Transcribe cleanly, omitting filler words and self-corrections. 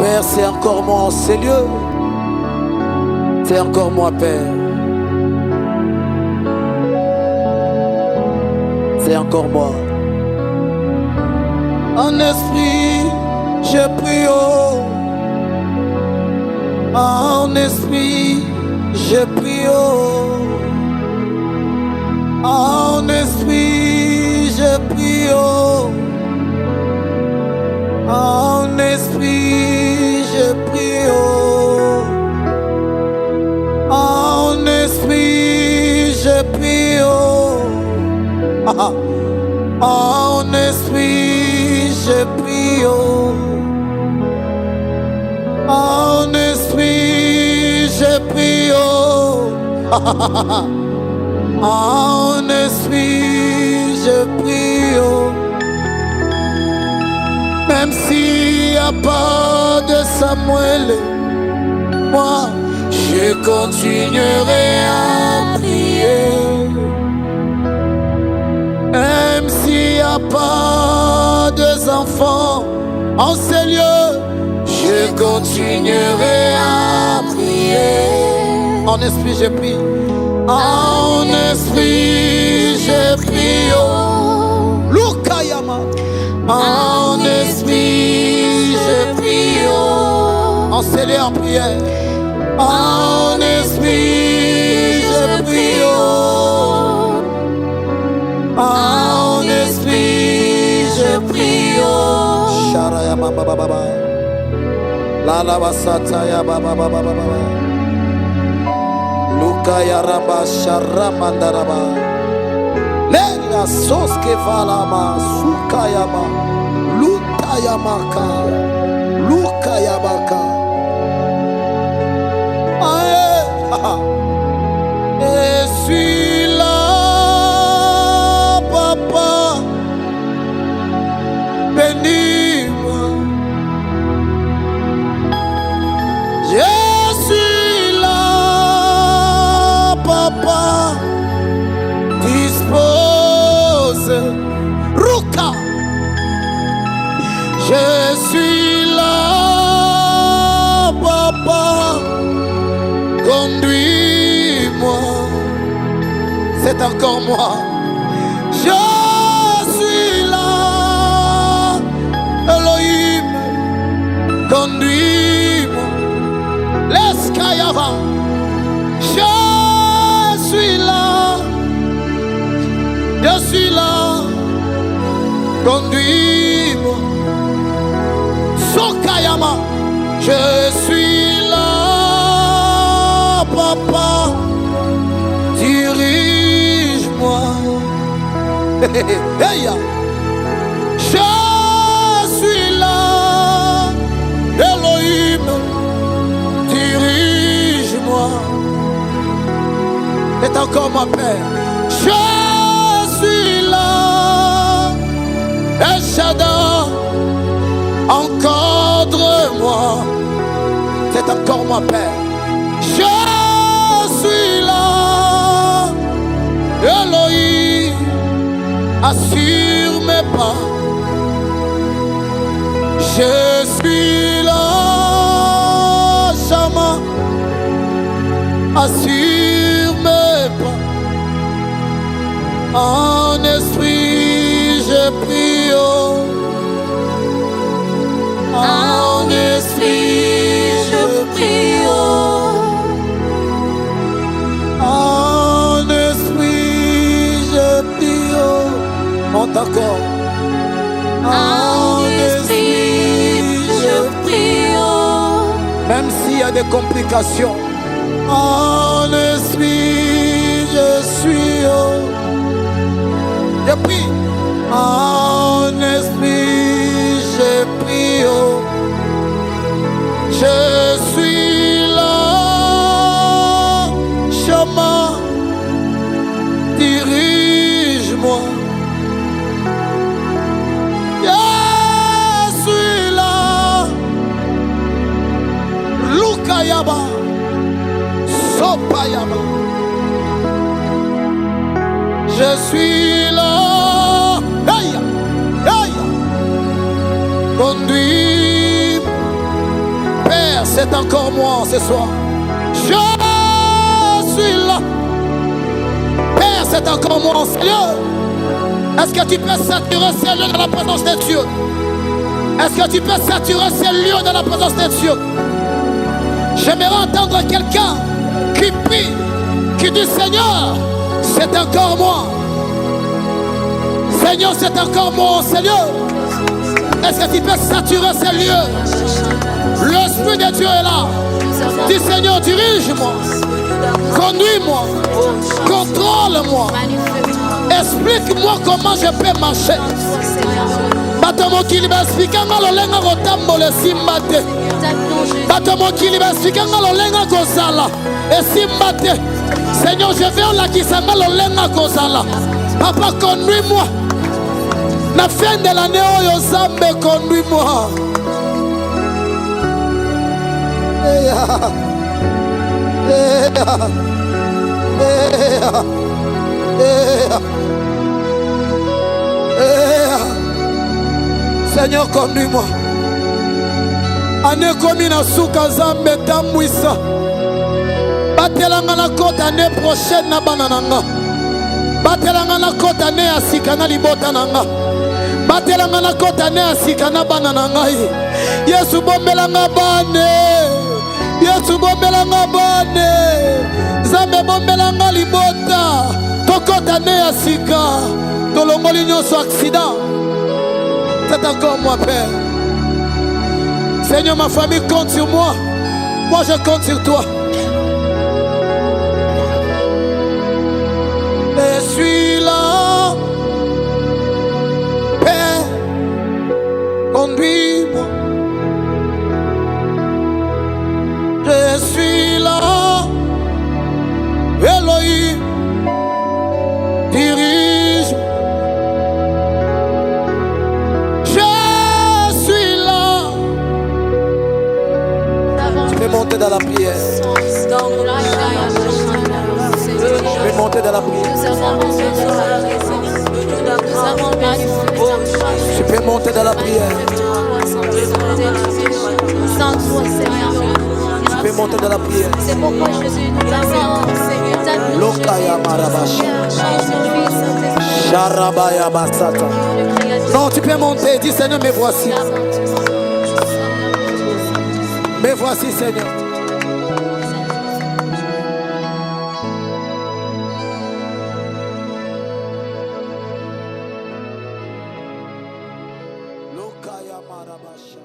Père, c'est encore moi en ces lieux. C'est encore moi, Père. C'est encore moi. En esprit, je prie, oh. En esprit, je prie, oh. En esprit, je prie, oh. En esprit, je prie, oh. En esprit, je prie, oh. En esprit, je prie, oh. En esprit, je prie, oh. En esprit, je prie, oh. Même s'il n'y a pas de Samuel, moi, je continuerai à prier. Même s'il n'y a pas d'enfants en ces lieux, je continuerai à prier. En esprit, je prie. En esprit, je prie. Oh, Lukayama. En esprit, je prie. Oh, en scellé en prière. En esprit, je prie. Oh, en esprit, je prie. Oh, Sharaya Baba Baba. La la basata ya Baba Baba Baba. Lukaya Raba Sharamandaraba. Lela soske valama sukayama lutayamaka lukayabaka. Je suis là, papa, bénis-moi. Je suis là, papa, dispose. Ruka. Je suis là, papa, conduis-moi. C'est encore moi. Je suis là, Elohim, conduis-moi. Laisse Kayava. Je suis là, conduis-moi. Sokayama, je suis là, papa, dirige-moi. Hey, je suis là, Elohim, dirige-moi. C'est encore ma Père. Je suis là, El Shaddai, encadre-moi. C'est encore ma Père. Je suis là, Elohim, assure mes pas. Je suis là, Shama, assure mes pas. En esprit, je prie, oh. En esprit, je prie, oh. En esprit, je prie, oh. Monte encore. En esprit, je prie, oh. Même s'il y a des complications. En esprit, je suis, oh. Je prie. En esprit, je prie, oh. Je suis là, Shama, dirige-moi. Je suis là, Lukayaba, Sopayaba. Je suis là, Conduis, c'est encore moi ce soir. Je suis là. Père, c'est encore moi, Seigneur. Est-ce que tu peux saturer ces lieux dans la présence de Dieu? Est-ce que tu peux saturer ces lieux dans la présence de Dieu? J'aimerais entendre quelqu'un qui prie, qui dit Seigneur, c'est encore moi. Seigneur, c'est encore moi, Seigneur. Est-ce que tu peux saturer ces lieux? L'Esprit de Dieu est là. Dis Seigneur, dirige-moi, conduis-moi, contrôle-moi. Explique-moi comment je peux marcher. Bato mokili basifika nga lolenga kotambola esimba te. Bato mokili basifika nga lolenga kozala esimba te. Seigneur, je vais olakisa nga lolenga kozala. Papa, conduis-moi. La fin de l'année, oyo Nzambe, conduis-moi. Seigneur, conduis-moi. Année comme na suka Nzambe tambwisa. Batelanga na kota année prochaine na banananga. Batelanga na kota année ya sika na libota nanga. Batelanga na kota année ya sika na banananga. Yesu bombelanga bane. Yesu bombelanga bane. Nzambe bombelanga libota. Tokota année ya sika. Tolongoli nyonso accident. C'est encore moi, Père. Seigneur, ma famille compte sur moi. Moi, je compte sur toi. Je suis là. Père, conduis-moi. Je suis là. Elohim, dirige-moi. Monter dans la prière. Je vais monter dans la prière. Je peux monter dans la prière. Je peux monter dans la prière. C'est pourquoi Jésus nous a Lokaya Marabash. Sharabaya Basata. Non, tu peux monter. Dis Seigneur, me voici. Me voici, Seigneur. Lokaya Marabasha.